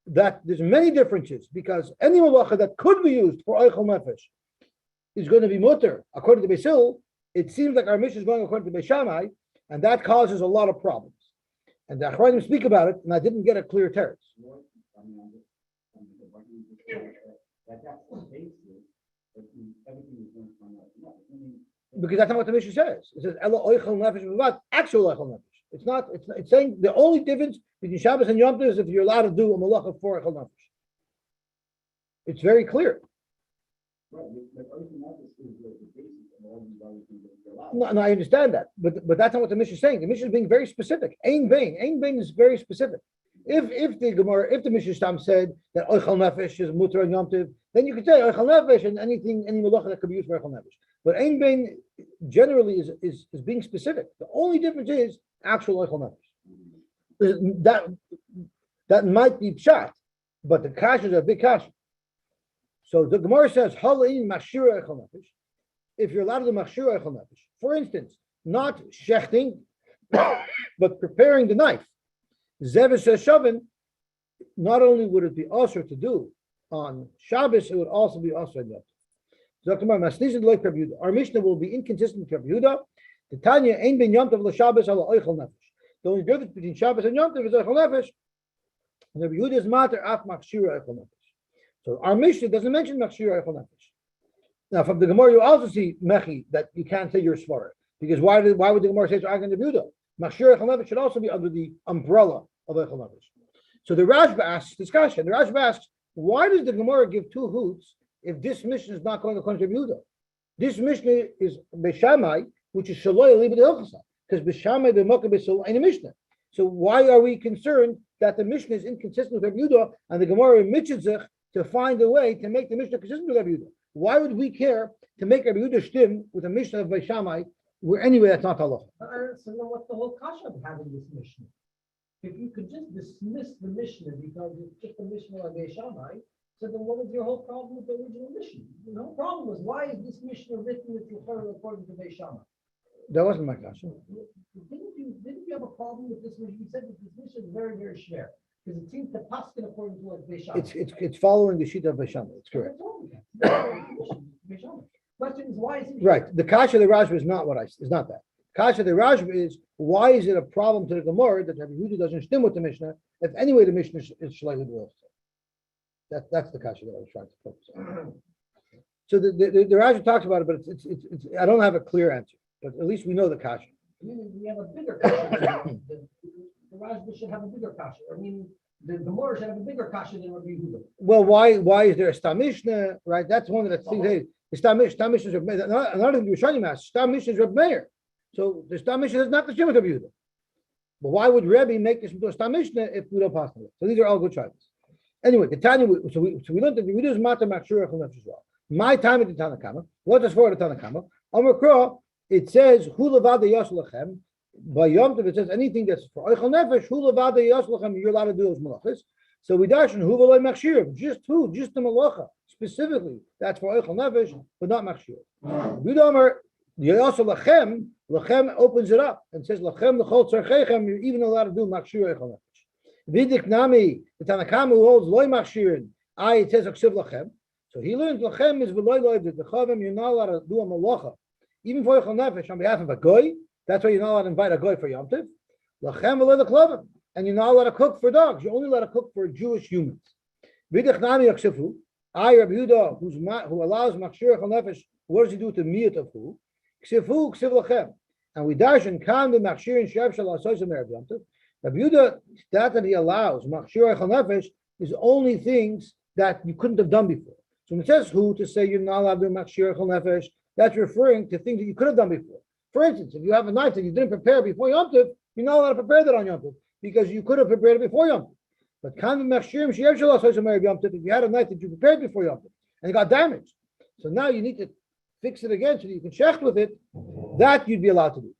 that there's many differences because any malacha that could be used for oichel nefesh is going to be mutter according to Basil. It seems like our mission is going according to Beishamai, and that causes a lot of problems. And the Achronim speak about it, and I didn't get a clear teretz. Because that's not what the mission says. It says Ela oichel nefesh b'vat, actual oichel nefesh. It's not. It's saying the only difference between Shabbos and Yom Tov is if you're allowed to do a malacha for oichel nefesh. It's very clear. No, I understand that, but that's not what the Mishnah is saying. The Mishnah is being very specific. Ein bein is very specific. If the Mishnah Stam said that oichel nefesh is mutar and Yom Tov, then you could say oichel nefesh and any malacha that could be used for oichel nefesh. But ein bein generally is being specific. The only difference is actual oichel nefesh. That might be pshat, but the kash is a big kash. So the Gemara says, if you're allowed to do machshir eichel nefesh, for instance, not shechting, but preparing the knife, zevis shavin, not only would it be also to do on Shabbos, it would also be also on Yom Tov. Our Mishnah will be inconsistent with Rabbi Yehuda. The Tanya ein ben Yom Tov l'Shabbos ala eichel nefesh. The only difference between Shabbos and Yom Tov is eichel nefesh. And Rabbi Yehuda's matter af machshir eichel nefesh. So our Mishnah doesn't mention machshir eichel nefesh. Now from the Gemara you also see mechi that you can't say you're svara, because why would the Gemara say so? I'm going to do that. Machshir eichel nefesh should also be under the umbrella of eichel nefesh. So the Rashba asks discussion. The Rashba asks, why does the Gemara give two hoots if this Mishnah is not going according to Yehuda? This Mishnah is Beishamai, which is Shaloi Libed Hilchasa, because Beishamai b'Mokkah b'Sul ain't a Mishnah. So why are we concerned that the Mishnah is inconsistent with Yehuda and the Gemara mitzvah to find a way to make the Mishnah consistent with Yehuda? Why would we care to make Yehuda shtim with a Mishnah of Beishamai where anyway that's not halacha? So then what's the whole kasha of having this Mishnah? If you could just dismiss the Mishnah because it's just a Mishnah of Beishamai, so then what was your whole problem with the original Mishnah? The whole problem was, why is this Mishnah written with Yechor according to Beishamai? That wasn't my question. Didn't you have a problem with this mission? You said that this mission is very, very schwer. Because it seems to paskin according to like Beisham. It's following the sheet of Beisham. It's correct. Question is why is it Right. The kasha the Rashba is not is not that. Kasha the Rashba is why is it a problem to the Gemara that Rabbi Yehuda doesn't stem with the Mishnah? If anyway the Mishnah is slightly below. That's the kasha that I was trying to focus on. So the Rashba talks about it, but it's I don't have a clear answer. But at least we know the kasha. We have a bigger kasha. The Rashba should have a bigger kasha. I mean, the Gemara should have a bigger kasha than Rabbi Yehuda. Well, why is there a Stam Mishnah? Right, that's one of the things. Hey, the Stam Mishnah is Reb Meir. Another thing you're showing us. Stam Mishnah is Reb Meir. So the Stam Mishnah is not the Shem of Rabbi Yehuda. But why would Rebbe make this into a Stam Mishnah if we don't pass it? So these are all good choices. Anyway, the Tanya. So we learned that the Yehuda is Mata Machshur Echol Nefesh as well. My time at the Tanakama. What does for the Tanakama? Amar Kro. It says Hu Levada Yos Lachem. By Yom Tov, it says anything that's for Eichel Nefesh, Hu Levada Yos Lachem, you're allowed to do those malachas. So we dash Hu V'Loi Machshir, just the malacha specifically. That's for Eichel Nefesh, but not Machshir. Vidomer Yos Lachem, Lachem opens it up and says Lachem L'Chol Tzarchechem, you're even allowed to do Machshir Eichel Nefesh. Vidik Nami, the Tanakama who holds Loi Machshirin, it says Aksiv Lachem. So he learns Lachem is V'Loi Loi, the Chavim, you're not allowed to do a malacha, even for Eichel Nefesh on behalf of a goy. That's why you're not allowed to invite a guy for Yom Tov. Lachem v'lo l'klavim, and you're not allowed to cook for dogs. You're only allowed to cook for Jewish humans. V'dich nami yaksifu. I Rabbi Yehuda, who allows machshir echol nefesh. What does he do to miyut of who? Ksifu ksiv lachem. And we darshan kan b'machshir and shev shel asoyim erev Yom Tov. Rabbi Yehuda, that he allows machshir echol nefesh is only things that you couldn't have done before. So when it says who to say you're not allowed to do machshir echol nefesh, that's referring to things that you could have done before. For instance, if you have a knife that you didn't prepare before Yom Tov, you're not allowed to prepare that on Yom Tov because you could have prepared it before Yom Tov. But if you had a knife that you prepared before Yom Tov and it got damaged, so now you need to fix it again so that you can shecht with it, that you'd be allowed to do.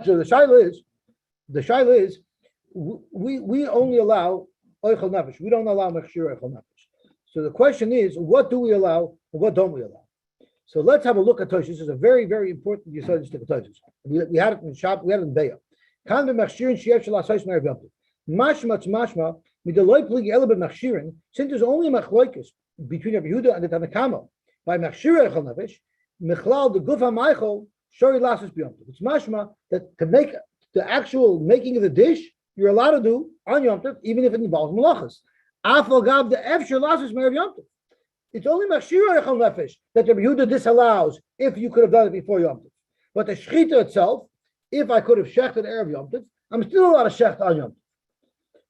So the shaila is, we only allow oichel nefesh. We don't allow mechshir oichel nefesh. So the question is, what do we allow and what don't we allow? So let's have a look at Toshis. This is a very, very important Yisrael Toshis. We had it in shop. We had it in Beya. Kan b'machshirin sheyev shel asayis me'erev Yom Tov. Mashma midaloi pligi ela b'machshirin. Since there's only a machloikis between Rabbi Yehuda and the Tanakama by machshir echol nefesh, mechlal the guf ha'maichol shori lasos b'Yom Tov. It's mashma that to make the actual making of the dish you're allowed to do on Yom Tov even if it involves malachas. Afal gav the efshir lasos me'erev Yom Tov. It's only machshir echol nefesh that Rabbi Yehuda disallows if you could have done it before Yom Tov. But the shechita itself, if I could have shechted erev Yom Tov, I'm still allowed to shecht on Yom Tov.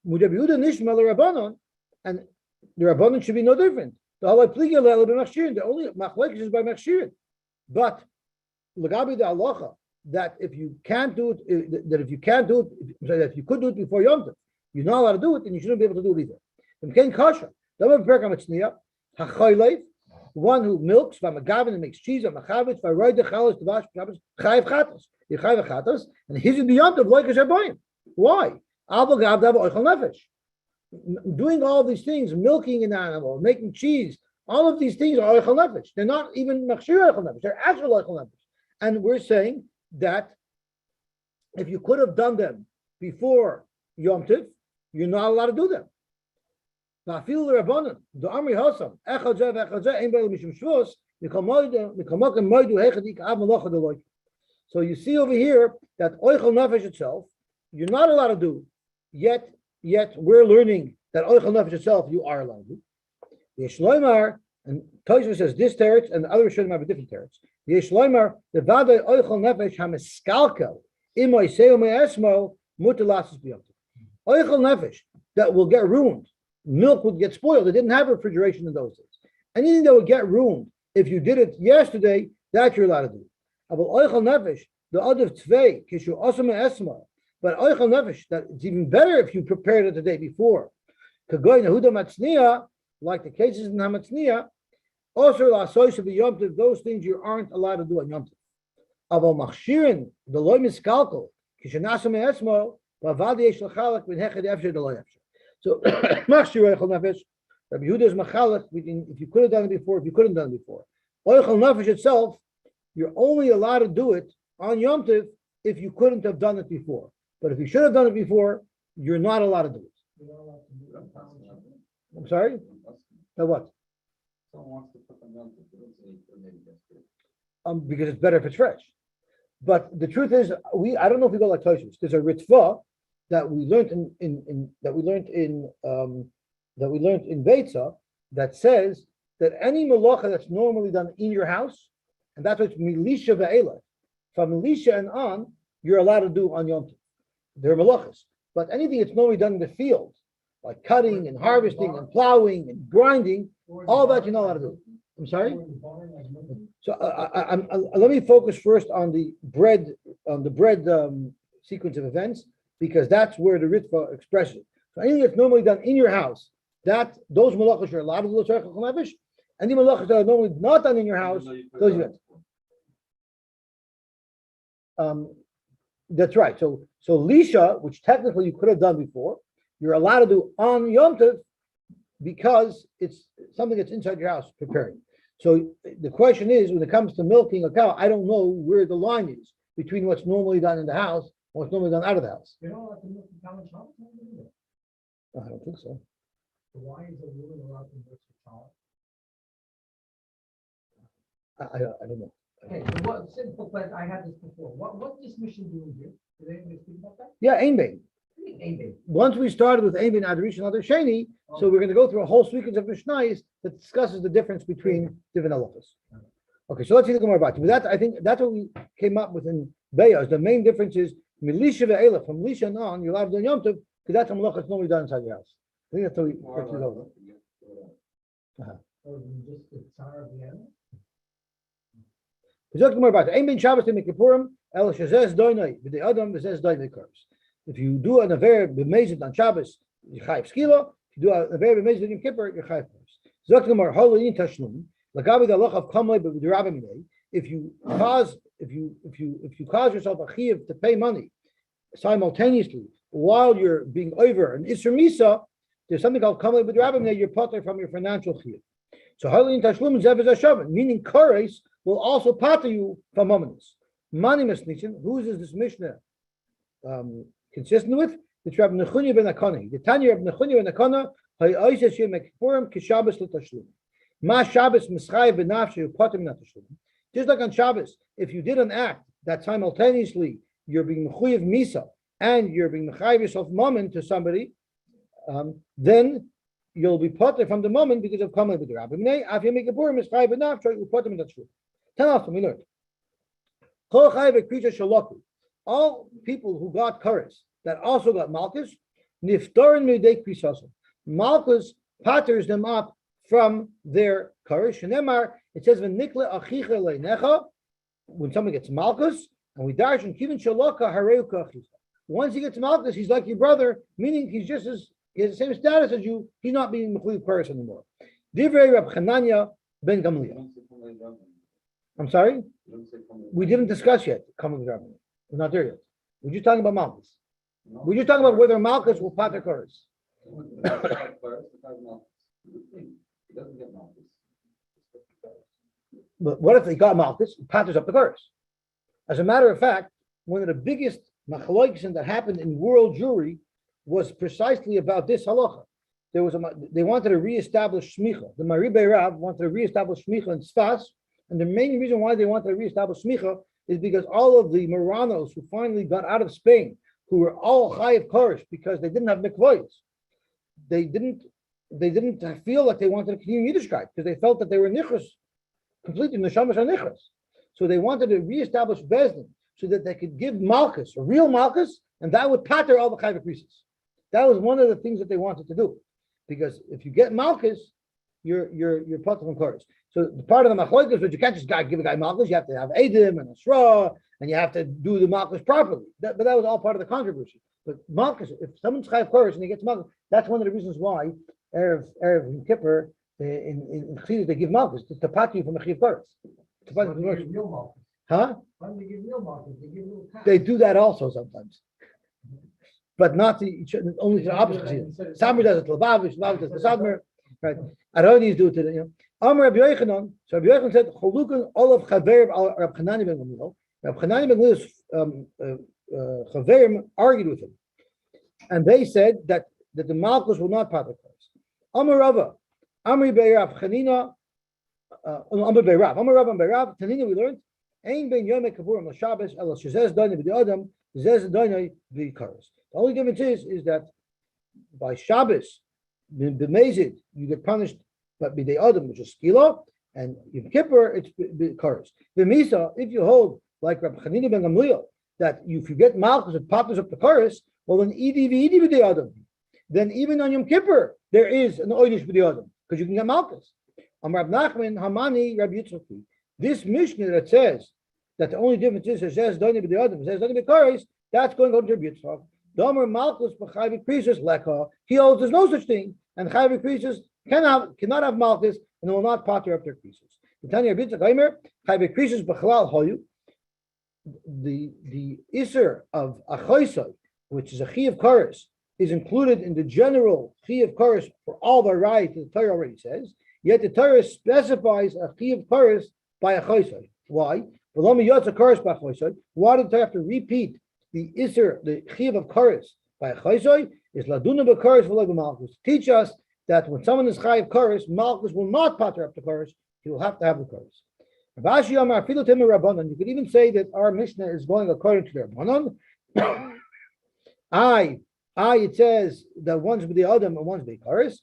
With Rabbi Yehuda nishma l'Rabbanon, and the Rabbanon should be no different. The halai pliga le'el b'machshirin. The only machlekes is by machshirin. But l'gabi the halacha that if you can't do it, that if you can't do it, that if you could do it before Yom Tov, you're not allowed to do it, and you shouldn't be able to do it either. M'kein kasha. One who milks, and makes cheese, and he's in the Yom Tov like a Shabbayim. Why? Doing all these things, milking an animal, making cheese, all of these things are oichel nefesh. They're not even machshir oichel nefesh. They're actual oichel nefesh. And we're saying that if you could have done them before Yom Tov, you're not allowed to do them. So you see over here that oichel nefesh itself, you're not allowed to do. Yet we're learning that oichel nefesh itself you are allowed to do. Yeshloimar, and Tosfos says this teretz, and the other Rishonim have a different teretz. Yeshloimar, the vaday oichel nefesh hamiskalkel imoy seo me'esmo mutalasis biyot. Oichel nefesh that will get ruined. Milk would get spoiled. They didn't have refrigeration in those days. Anything that would get ruined, if you did it yesterday, that you're allowed to do. But oichel nefesh, the adav tvei, kishu osam esma. But oichel nefesh, that it's even better if you prepared it the day before. Kagoy nehuda matzniya, like the cases in Hamatzniya, also la'asoy should be Yom Tov, those things you aren't allowed to do on Yom Tov. Aval machshirin, the loy miskalkol, kishu nasam esmo, v'avad yesh l'chalak v'nheched efsher the loy efsher. So, machshir oichel nefesh, Rabbi Yehuda is machalak, if you could have done it before, if you couldn't have done it before. Oichel nefesh itself, you're only allowed to do it on Yom Tov if you couldn't have done it before. But if you should have done it before, you're not allowed to do it. I'm sorry? Now what? Because it's better if it's fresh. But the truth is, I don't know if we go like Toshis. There's a ritva that we learned in Beitza that says that any malacha that's normally done in your house, and that's what's milisha ve'ela. From milisha and on, you're allowed to do on Yom Tov. They're malachas. But anything that's normally done in the field, like cutting and harvesting and plowing and grinding, all that you're not allowed to do. I'm sorry? So let me focus first on the bread sequence of events, because that's where the Ritva expresses it. So anything that's normally done in your house, those malachas are allowed to do tzarech nefesh. Any malachas that are normally not done in your house, those events. That's right. So lisha, which technically you could have done before, you're allowed to do on Yom Tov because it's something that's inside your house preparing. So the question is, when it comes to milking a cow, I don't know where the line is between what's normally done in the house and what's normally done out of the house. You don't have to milk the cow in Shabbos? I don't think so. So why is a woman allowed to milk the cow? I don't know. Okay, so what simple question, I had this before. What is mission doing here? Did anybody speak about that? Yeah, Ein Bein. Ein Bein. Once we started with Ein Bein Ad Rishon Ad Sheni, so we're going to go through a whole sequence of Mishnayos that discusses the difference between different halachos. Okay, so let's see the Gemara about it. But that, I think that's what we came up with in Be'ez. The main difference is Milisha ve'elach, from Lisha and on, you're allowed to do Yom Tov, because that's a malach that's normally done inside your house. I think that's how we get it over. Or just the tsar of the animal? If you do an aver b'mezid on Shabbos, you chayiv skila. If you do an aver b'mezid in Kippur, you chayiv first. Zok Gemara halin tashlum lagabi the halach of kamlei b'dirabim minei. If you cause yourself a chiyuv to pay money simultaneously while you're being over an isur misa, there's something called kamlei b'dirabim minei. You're potter from your financial chiyuv. So halin tashlum zev zashavan, meaning kares will also pater you from mominus. Mani mesnichin. Who is this Mishnah consistent with? It's Rabbi Nechunya ben Akana. The Tanya of Nechunya ben Akana, Hayosy Simon Megilla Daf Shabbos l'tashlum. Ma Shabbos mischayev b'nafshe upatim l'tashlum. Just like on Shabbos, if you did an act that simultaneously you're being mechuyev misa and you're being mechayev yourself moment to somebody, then you'll be pater from the moment because of kamei b'dirabim minei. Af Yom Kippurim mischayev b'nafshe upatim l'tashlum. Tell us, we learned. All people who got kares that also got malchus, niftarin midei krisasim. Malchus patters them up from their kares. Shenemar, it says v'nikle achicha leinecha. When someone gets malchus, and we darshan kivin shaloka hareu kachicha. Once he gets malchus, he's like your brother, meaning he has the same status as you. He's not being mechuyev kares anymore. Divrei Rab Chananya ben Gamliel. I'm sorry? We didn't discuss yet coming to We're not there yet. We're just talking about Malchus. We're just talking about whether Malchus will pater Koros. But what if he got Malchus? He paters up the Koros. As a matter of fact, one of the biggest machloiksim that happened in world Jewry was precisely about this halacha. They wanted to reestablish Shmicha. The Maribei Rav wanted to reestablish Shmicha in Sfas. And the main reason why they wanted to reestablish smicha is because all of the Moranos who finally got out of Spain, who were all chayiv koresh because they didn't have mikvahs, they didn't feel like they wanted to continue Yiddishkeit because they felt that they were nichos, completely neshamash and nichos. So they wanted to reestablish Bezdin so that they could give malchus, a real malchus, and that would pater all the chayiv priestess. That was one of the things that they wanted to do, because if you get malchus, you're pater from koresh. So the part of the machloek is that you can't just give a guy malchus. You have to have edim and a shra, and you have to do the malchus properly. But that was all part of the controversy. But malchus, if someone's chayav koresh and he gets malchus, that's one of the reasons why erev Yom Kippur in Chassidus they give malchus to pat you from a chayav koresh. Huh? They do that also sometimes, but not to each other, only to the opposite Chassidus. Samar does it to Lavavish, Lavavish does it to Sadmer, right? Aronis do it to the, Amar Rabbi Yochanan. So Rabbi Yochanan said, "Cholukan olav chaver Rab Chanani ben Gamliel." Rabbi Chanani ben Gamliel's Chaverim argued with him, and they said that the Malchus will not part the curse. Amar Rava, Amri Beirav Chanina, Amar Beirav, Tanina we learned, Ein ben Yom Kippurim l'Shabbos el shezez dana b'Adam zez dana b'Karos. The only difference is that by Shabbos, b'Mezid, you get punished, but b'Dei Adam, which is skila, and Yom Kippur, it's b'Karos. B'Misa, if you hold like Rabbi Chanina ben Gamliel, that if you get Malchus, it pops up the Karos, well then Idi v'Idi b'Dei Adam. Then even on Yom Kippur, there is an Oynish b'Dei Adam, because you can get Malchus. Amar Rav Nachman, Hamani, Rabbi Yitzchak. This Mishnah that says that the only difference is says Doni b'Dei Adam, says Doni b'Karos, that's going to Rabbi Yitzchak. Domer Malchus b'Chayv Krisus Lekha. He holds there's no such thing, and Chayv Krisus cannot have Malchus, and will not potter up their Krisus. The Tanya Rabbi Yitzchak Aimer Chayv Krisus b'Chalal Hoyu. The Isser of Achoisai, which is a Chi of Karos, is included in the general Chi of Karos for all the right the Torah already says. Yet the Torah specifies a Chi of Karos by a Choisai. Why? Why did the Torah have to repeat the Isser, the Chiv of Karos by a Choisai? Is Laduna b'Karos v'lo Malchus. Teach us that when someone is Chayiv Karos, Malchus will not patter up the Karos. He will have to have the Karos. Rashi Amar Filu Timur Rabbanon. You could even say that our Mishnah is going according to the Rabbanon. It says that one's b'Dei Adam and one's b'Dei Karos.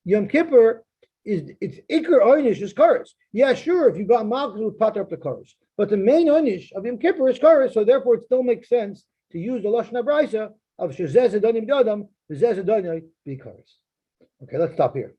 Yom Kippur it's Iker Oynish is Karos. Yeah, sure, if you got Malchus with patter up the Karos. But the main Oynish of Yom Kippur is Karos, so therefore it still makes sense to use the Lashon HaBraisa of Shezez Adonim B'Adam, Shezez Adonim B'Karos. Okay, let's stop here.